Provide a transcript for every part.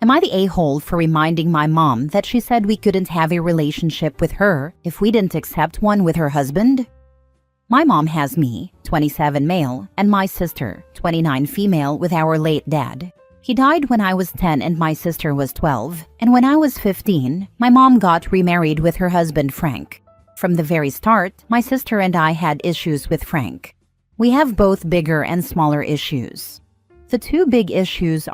Am I the a-hole for reminding my mom that she said we couldn't have a relationship with her if we didn't accept one with her husband? My mom has me, 27 male, and my sister, 29 female, with our late dad. He died when I was 10 and my sister was 12, and when I was 15, my mom got remarried with her husband Frank. From the very start, my sister and I had issues with Frank. We have both bigger and smaller issues. The two big issues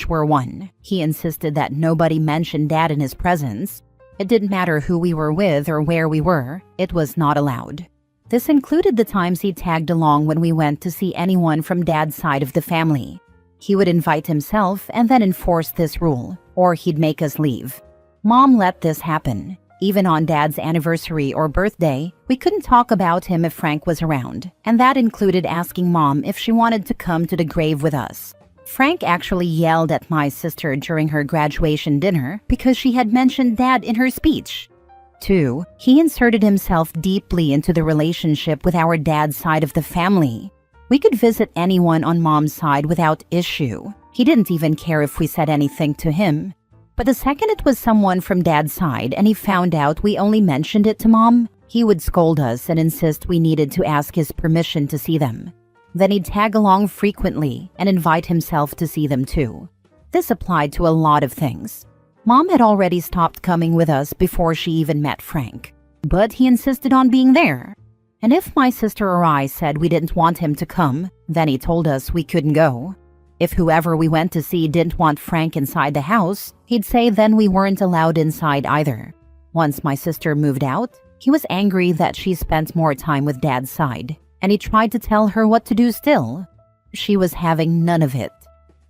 were one, he insisted that nobody mentioned dad in his presence. It didn't matter who we were with or where we were, it was not allowed. This included the times he tagged along when we went to see anyone from dad's side of the family. He would invite himself and then enforce this rule, or he'd make us leave. Mom let this happen. Even on dad's anniversary or birthday, we couldn't talk about him if Frank was around, and that included asking mom if she wanted to come to the grave with us. Frank actually yelled at my sister during her graduation dinner because she had mentioned dad in her speech. 2. He inserted himself deeply into the relationship with our dad's side of the family. We could visit anyone on mom's side without issue. He didn't even care if we said anything to him. But the second it was someone from dad's side and he found out we only mentioned it to mom, he would scold us and insist we needed to ask his permission to see them. Then he'd tag along frequently and invite himself to see them too. This applied to a lot of things. Mom had already stopped coming with us before she even met Frank, but he insisted on being there. And if my sister or I said we didn't want him to come, then he told us we couldn't go. If whoever we went to see didn't want Frank inside the house, he'd say then we weren't allowed inside either. Once my sister moved out, he was angry that she spent more time with dad's side, and he tried to tell her what to do still. She was having none of it.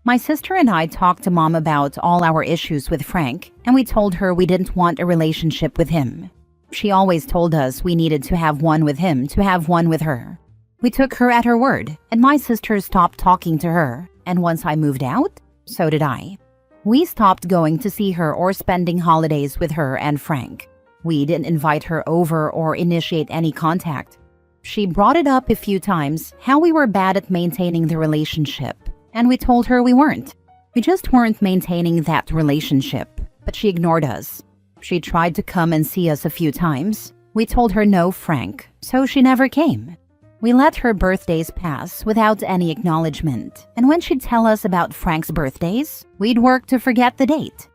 My sister and I talked to mom about all our issues with Frank, and we told her we didn't want a relationship with him. She always told us we needed to have one with him to have one with her. We took her at her word, and my sister stopped talking to her. And once I moved out, so did I. We stopped going to see her or spending holidays with her and Frank. We didn't invite her over or initiate any contact. She brought it up a few times, how we were bad at maintaining the relationship, and we told her we weren't. We just weren't maintaining that relationship, but she ignored us. She tried to come and see us a few times. We told her no, Frank, so she never came. We let her birthdays pass without any acknowledgement, and when she'd tell us about Frank's birthdays, we'd work to forget the date.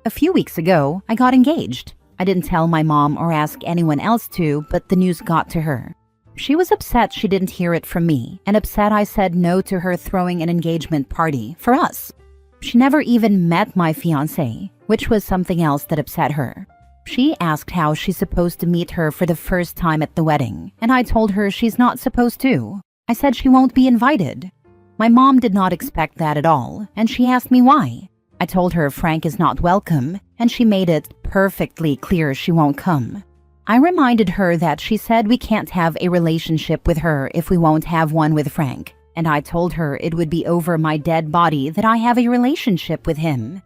A few weeks ago, I got engaged. I didn't tell my mom or ask anyone else to, but the news got to her. She was upset she didn't hear it from me, and upset I said no to her throwing an engagement party for us. She never even met my fiancé, which was something else that upset her. She asked how she's supposed to meet her for the first time at the wedding, and I told her she's not supposed to. I said she won't be invited. My mom did not expect that at all, and she asked me why. I told her Frank is not welcome, and she made it perfectly clear she won't come. I reminded her that she said we can't have a relationship with her if we won't have one with Frank, and I told her it would be over my dead body that I have a relationship with him.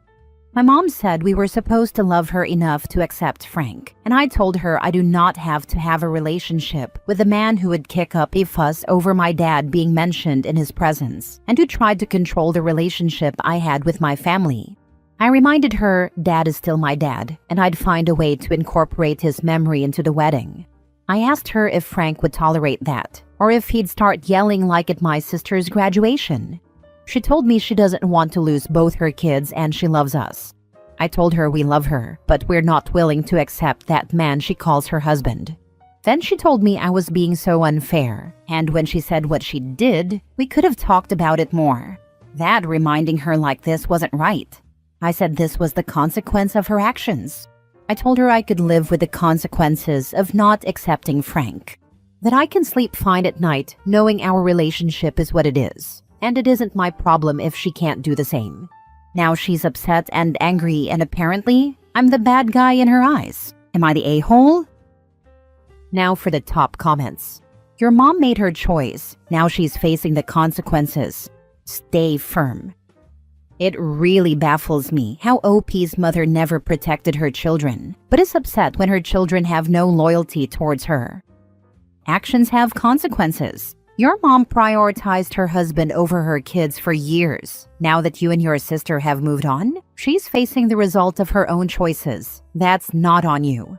My mom said we were supposed to love her enough to accept Frank, and I told her I do not have to have a relationship with a man who would kick up a fuss over my dad being mentioned in his presence, and who tried to control the relationship I had with my family. I reminded her dad is still my dad, and I'd find a way to incorporate his memory into the wedding. I asked her if Frank would tolerate that, or if he'd start yelling like at my sister's graduation. She told me she doesn't want to lose both her kids and she loves us. I told her we love her, but we're not willing to accept that man she calls her husband. Then she told me I was being so unfair, and when she said what she did, we could have talked about it more. That reminding her like this wasn't right. I said this was the consequence of her actions. I told her I could live with the consequences of not accepting Frank. That I can sleep fine at night knowing our relationship is what it is. And it isn't my problem if she can't do the same. Now she's upset and angry, and apparently, I'm the bad guy in her eyes. Am I the a-hole? Now for the top comments. Your mom made her choice. Now she's facing the consequences. Stay firm. It really baffles me how OP's mother never protected her children, but is upset when her children have no loyalty towards her. Actions have consequences. Your mom prioritized her husband over her kids for years. Now that you and your sister have moved on, she's facing the result of her own choices. That's not on you.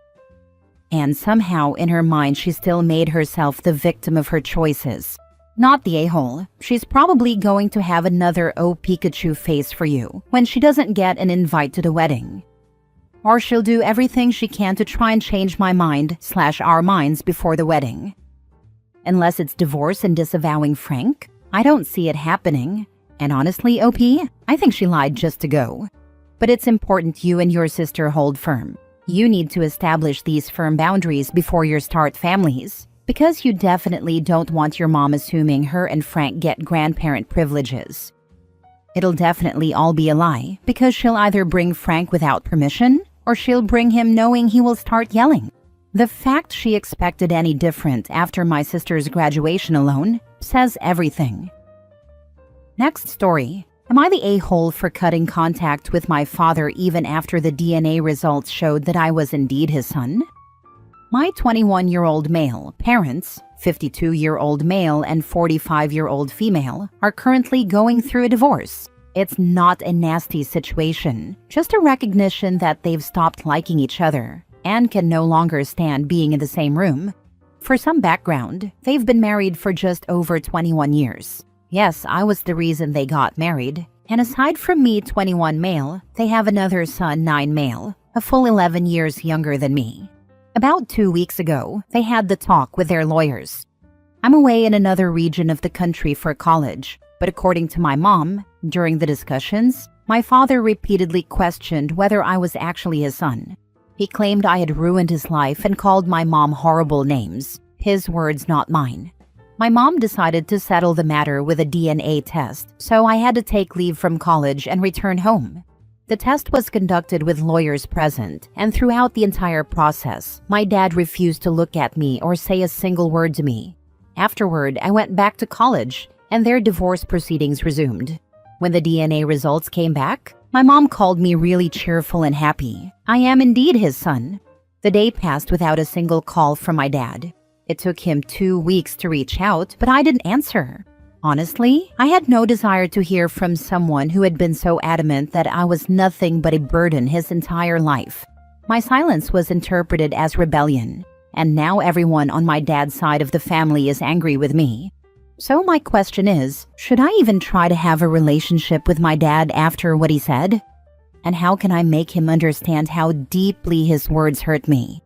And somehow in her mind she still made herself the victim of her choices. Not the a-hole. She's probably going to have another "Oh Pikachu" face for you when she doesn't get an invite to the wedding. Or she'll do everything she can to try and change my mind/our minds before the wedding. Unless it's divorce and disavowing Frank, I don't see it happening. And honestly, OP, I think she lied just to go. But it's important you and your sister hold firm. You need to establish these firm boundaries before you start families, because you definitely don't want your mom assuming her and Frank get grandparent privileges. It'll definitely all be a lie, because she'll either bring Frank without permission, or she'll bring him knowing he will start yelling. The fact she expected any different after my sister's graduation alone says everything. Next story. Am I the a-hole for cutting contact with my father even after the DNA results showed that I was indeed his son? My 21-year-old male parents, 52-year-old male and 45-year-old female, are currently going through a divorce. It's not a nasty situation, just a recognition that they've stopped liking each other and can no longer stand being in the same room. For some background, they've been married for just over 21 years. Yes, I was the reason they got married. And aside from me, 21 male, they have another son, 9 male, a full 11 years younger than me. About 2 weeks ago, they had the talk with their lawyers. I'm away in another region of the country for college, but according to my mom, during the discussions, my father repeatedly questioned whether I was actually his son. He claimed I had ruined his life and called my mom horrible names. His words, not mine. My mom decided to settle the matter with a DNA test, so I had to take leave from college and return home. The test was conducted with lawyers present, and throughout the entire process, my dad refused to look at me or say a single word to me. Afterward, I went back to college, and their divorce proceedings resumed. When the DNA results came back, my mom called me really cheerful and happy. I am indeed his son. The day passed without a single call from my dad. It took him 2 weeks to reach out, but I didn't answer. Honestly, I had no desire to hear from someone who had been so adamant that I was nothing but a burden his entire life. My silence was interpreted as rebellion, and now everyone on my dad's side of the family is angry with me. So my question is, should I even try to have a relationship with my dad after what he said? And how can I make him understand how deeply his words hurt me?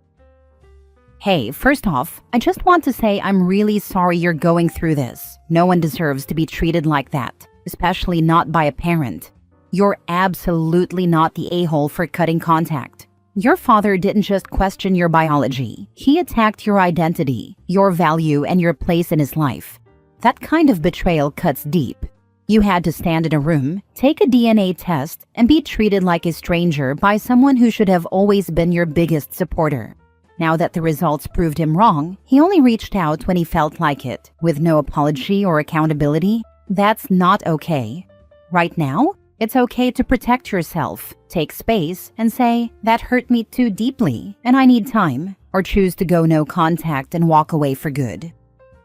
Hey, first off, I just want to say I'm really sorry you're going through this. No one deserves to be treated like that, especially not by a parent. You're absolutely not the a-hole for cutting contact. Your father didn't just question your biology. He attacked your identity, your value, and your place in his life. That kind of betrayal cuts deep. You had to stand in a room, take a DNA test, and be treated like a stranger by someone who should have always been your biggest supporter. Now that the results proved him wrong, he only reached out when he felt like it, with no apology or accountability. That's not okay. Right now, it's okay to protect yourself, take space, and say, "That hurt me too deeply, and I need time," or choose to go no contact and walk away for good.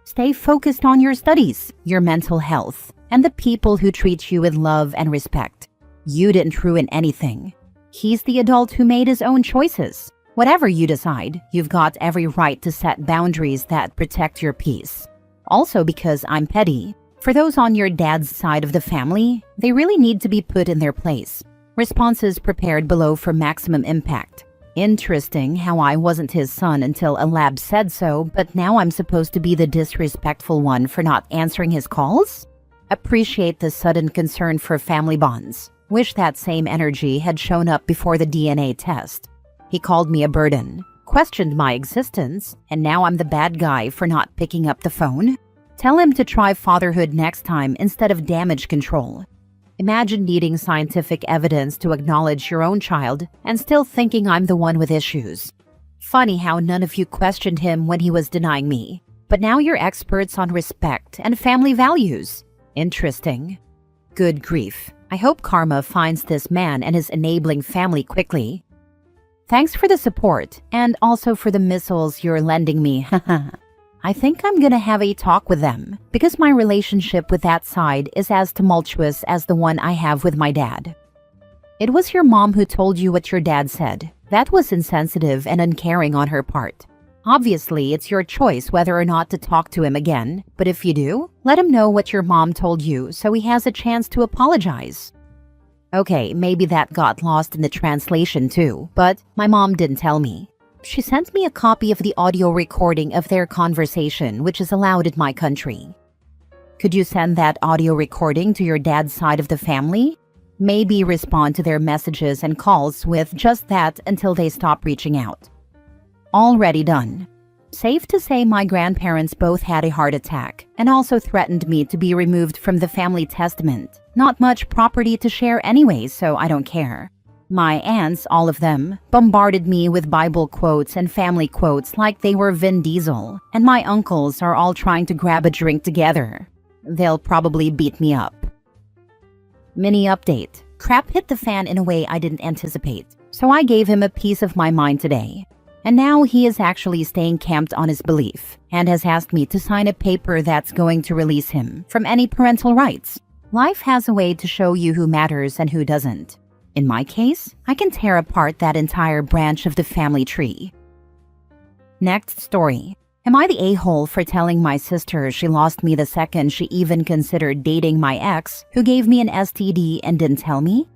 Stay focused on your studies, your mental health, and the people who treat you with love and respect. You didn't ruin anything. He's the adult who made his own choices. Whatever you decide, you've got every right to set boundaries that protect your peace. Also, because I'm petty, for those on your dad's side of the family, they really need to be put in their place. Responses prepared below for maximum impact. Interesting how I wasn't his son until a lab said so, but now I'm supposed to be the disrespectful one for not answering his calls? Appreciate the sudden concern for family bonds. Wish that same energy had shown up before the DNA test. He called me a burden, questioned my existence, and now I'm the bad guy for not picking up the phone? Tell him to try fatherhood next time instead of damage control. Imagine needing scientific evidence to acknowledge your own child and still thinking I'm the one with issues. Funny how none of you questioned him when he was denying me, but now you're experts on respect and family values. Interesting. Good grief. I hope karma finds this man and his enabling family quickly. Thanks for the support, and also for the missiles you're lending me. I think I'm gonna have a talk with them because my relationship with that side is as tumultuous as the one I have with my dad. It was your mom who told you what your dad said. That was insensitive and uncaring on her part. Obviously, it's your choice whether or not to talk to him again, but if you do, let him know what your mom told you so he has a chance to apologize. Okay, maybe that got lost in the translation too, but my mom didn't tell me. She sent me a copy of the audio recording of their conversation, which is allowed in my country. Could you send that audio recording to your dad's side of the family? Maybe respond to their messages and calls with just that until they stop reaching out. Already done. Safe to say my grandparents both had a heart attack and also threatened me to be removed from the family testament. Not much property to share anyway, so I don't care. My aunts, all of them, bombarded me with Bible quotes and family quotes like they were Vin Diesel, and my uncles are all trying to grab a drink together. They'll probably beat me up. Mini update. Crap hit the fan in a way I didn't anticipate, so I gave him a piece of my mind today. And now he is actually staying camped on his belief and has asked me to sign a paper that's going to release him from any parental rights. Life has a way to show you who matters and who doesn't. In my case, I can tear apart that entire branch of the family tree. Next story. Am I the a-hole for telling my sister she lost me the second she even considered dating my ex who gave me an STD and didn't tell me?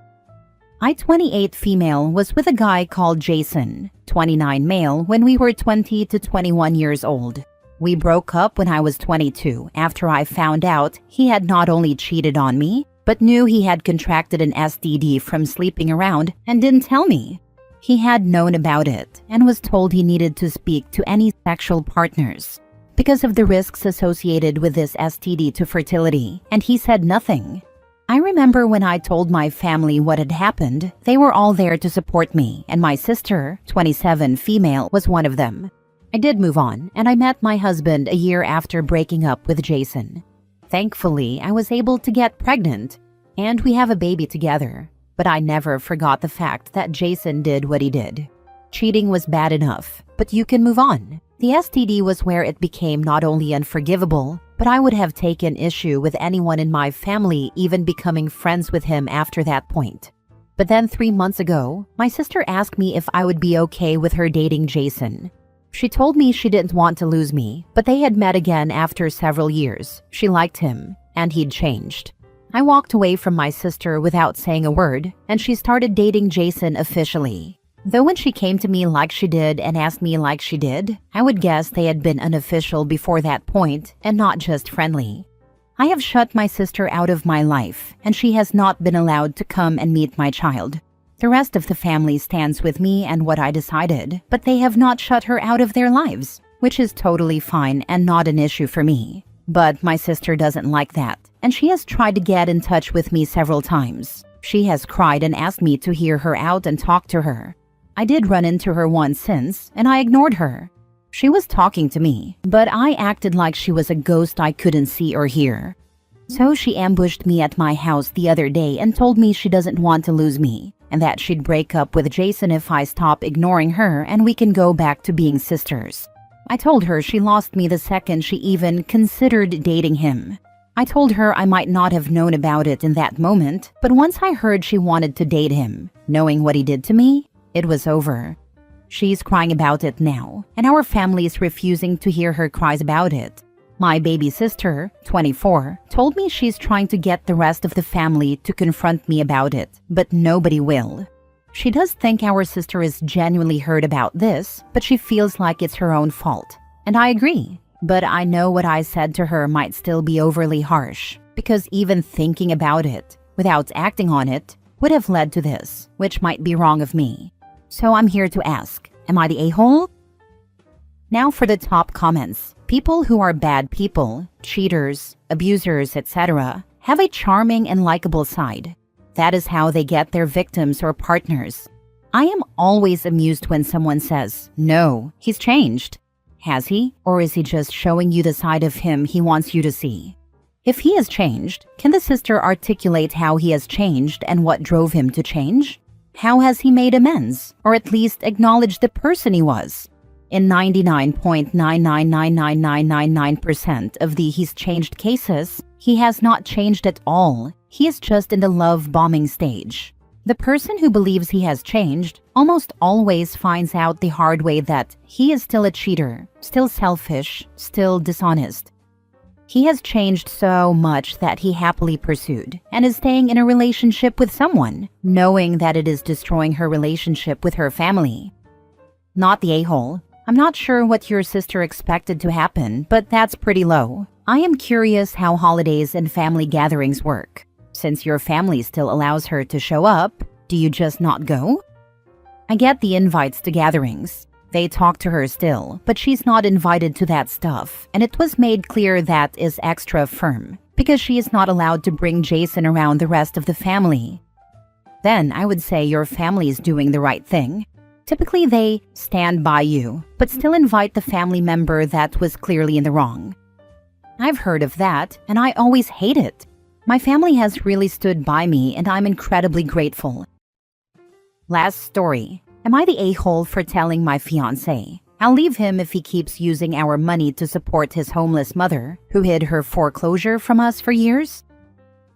I, 28 female, was with a guy called Jason, 29 male, when we were 20 to 21 years old. We broke up when I was 22 after I found out he had not only cheated on me, but knew he had contracted an STD from sleeping around and didn't tell me. He had known about it and was told he needed to speak to any sexual partners because of the risks associated with this STD to fertility, and he said nothing. I remember when I told my family what had happened, they were all there to support me, and my sister, 27 female, was one of them. I did move on, and I met my husband a year after breaking up with Jason. Thankfully, I was able to get pregnant, and we have a baby together. But I never forgot the fact that Jason did what he did. Cheating was bad enough, but you can move on. The STD was where it became not only unforgivable, but I would have taken issue with anyone in my family even becoming friends with him after that point. But then 3 months ago, my sister asked me if I would be okay with her dating Jason. She told me she didn't want to lose me, but they had met again after several years. She liked him, and he'd changed. I walked away from my sister without saying a word, and she started dating Jason officially. Though when she came to me like she did and asked me like she did, I would guess they had been unofficial before that point and not just friendly. I have shut my sister out of my life, and she has not been allowed to come and meet my child. The rest of the family stands with me and what I decided, but they have not shut her out of their lives, which is totally fine and not an issue for me. But my sister doesn't like that, and she has tried to get in touch with me several times. She has cried and asked me to hear her out and talk to her. I did run into her once since, and I ignored her. She was talking to me, but I acted like she was a ghost I couldn't see or hear. So she ambushed me at my house the other day and told me she doesn't want to lose me, and that she'd break up with Jason if I stop ignoring her and we can go back to being sisters. I told her she lost me the second she even considered dating him. I told her I might not have known about it in that moment, but once I heard she wanted to date him, knowing what he did to me, it was over. She's crying about it now, and our family is refusing to hear her cries about it. My baby sister, 24, told me she's trying to get the rest of the family to confront me about it, but nobody will. She does think our sister is genuinely hurt about this, but she feels like it's her own fault. And I agree, but I know what I said to her might still be overly harsh, because even thinking about it, without acting on it, would have led to this, which might be wrong of me. So I'm here to ask, am I the a-hole? Now for the top comments. People who are bad people, cheaters, abusers, etc., have a charming and likable side. That is how they get their victims or partners. I am always amused when someone says, "No, he's changed." Has he? Or is he just showing you the side of him he wants you to see? If he has changed, can the sister articulate how he has changed and what drove him to change? How has he made amends, or at least acknowledged the person he was? In 99.9999999% of the he's changed cases, he has not changed at all. He is just in the love bombing stage. The person who believes he has changed almost always finds out the hard way that he is still a cheater, still selfish, still dishonest. He has changed so much that he happily pursued and is staying in a relationship with someone, knowing that it is destroying her relationship with her family. Not the a-hole. I'm not sure what your sister expected to happen, but that's pretty low. I am curious how holidays and family gatherings work. Since your family still allows her to show up, do you just not go? I get the invites to gatherings. They talk to her still, but she's not invited to that stuff, and it was made clear that is extra firm, because she is not allowed to bring Jason around the rest of the family. Then I would say your family is doing the right thing. Typically they stand by you, but still invite the family member that was clearly in the wrong. I've heard of that, and I always hate it. My family has really stood by me, and I'm incredibly grateful. Last story. Am I the a-hole for telling my fiancé? I'll leave him if he keeps using our money to support his homeless mother, who hid her foreclosure from us for years?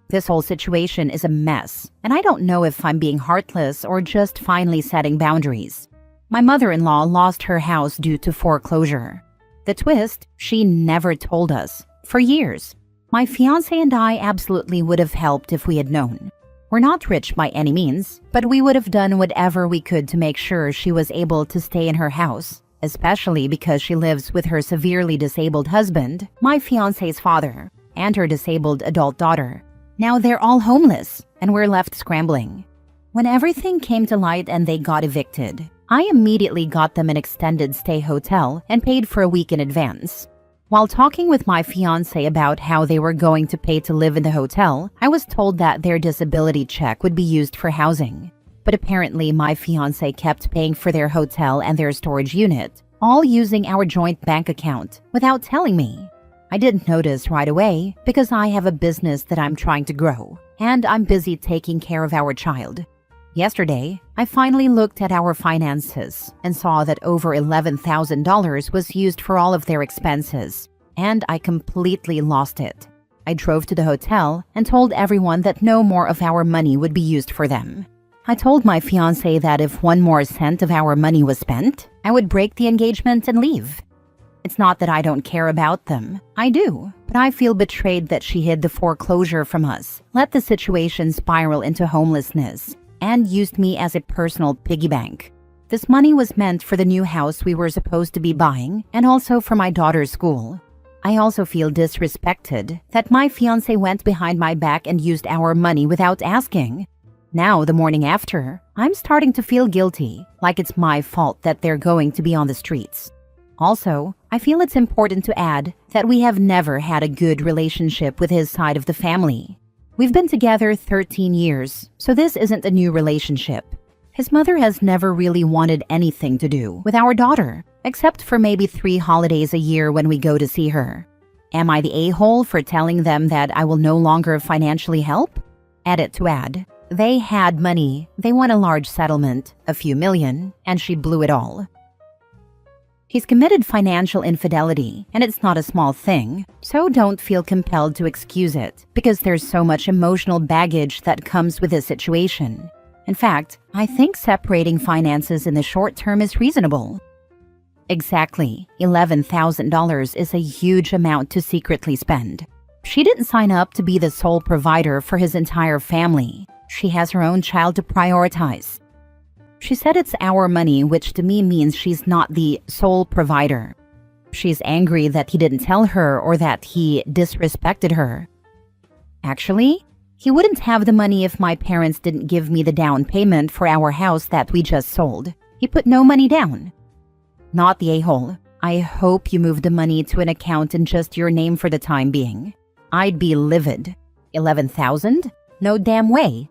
This whole situation is a mess, and I don't know if I'm being heartless or just finally setting boundaries. My mother-in-law lost her house due to foreclosure. The twist, she never told us. For years. My fiancé and I absolutely would have helped if we had known. We're not rich by any means, but we would have done whatever we could to make sure she was able to stay in her house, especially because she lives with her severely disabled husband, my fiancé's father, and her disabled adult daughter. Now they're all homeless, and we're left scrambling. When everything came to light and they got evicted, I immediately got them an extended stay hotel and paid for a week in advance. While talking with my fiancé about how they were going to pay to live in the hotel, I was told that their disability check would be used for housing. But apparently my fiancé kept paying for their hotel and their storage unit, all using our joint bank account, without telling me. I didn't notice right away because I have a business that I'm trying to grow, and I'm busy taking care of our child. Yesterday, I finally looked at our finances and saw that over $11,000 was used for all of their expenses, and I completely lost it. I drove to the hotel and told everyone that no more of our money would be used for them. I told my fiancé that if one more cent of our money was spent, I would break the engagement and leave. It's not that I don't care about them. I do, but I feel betrayed that she hid the foreclosure from us, let the situation spiral into homelessness, and used me as a personal piggy bank. This money was meant for the new house we were supposed to be buying and also for my daughter's school. I also feel disrespected that my fiancé went behind my back and used our money without asking. Now, the morning after, I'm starting to feel guilty, like it's my fault that they're going to be on the streets. Also, I feel it's important to add that we have never had a good relationship with his side of the family. We've been together 13 years, so this isn't a new relationship. His mother has never really wanted anything to do with our daughter, except for maybe 3 holidays a year when we go to see her. Am I the a-hole for telling them that I will no longer financially help? Edit to add. They had money, they won a large settlement, a few million, and she blew it all. He's committed financial infidelity, and it's not a small thing, so don't feel compelled to excuse it, because there's so much emotional baggage that comes with this situation. In fact, I think separating finances in the short term is reasonable. Exactly, $11,000 is a huge amount to secretly spend. She didn't sign up to be the sole provider for his entire family. She has her own child to prioritize. She said it's our money, which to me means she's not the sole provider. She's angry that he didn't tell her or that he disrespected her. Actually, he wouldn't have the money if my parents didn't give me the down payment for our house that we just sold. He put no money down. Not the a-hole. I hope you move the money to an account in just your name for the time being. I'd be livid. 11,000? No damn way.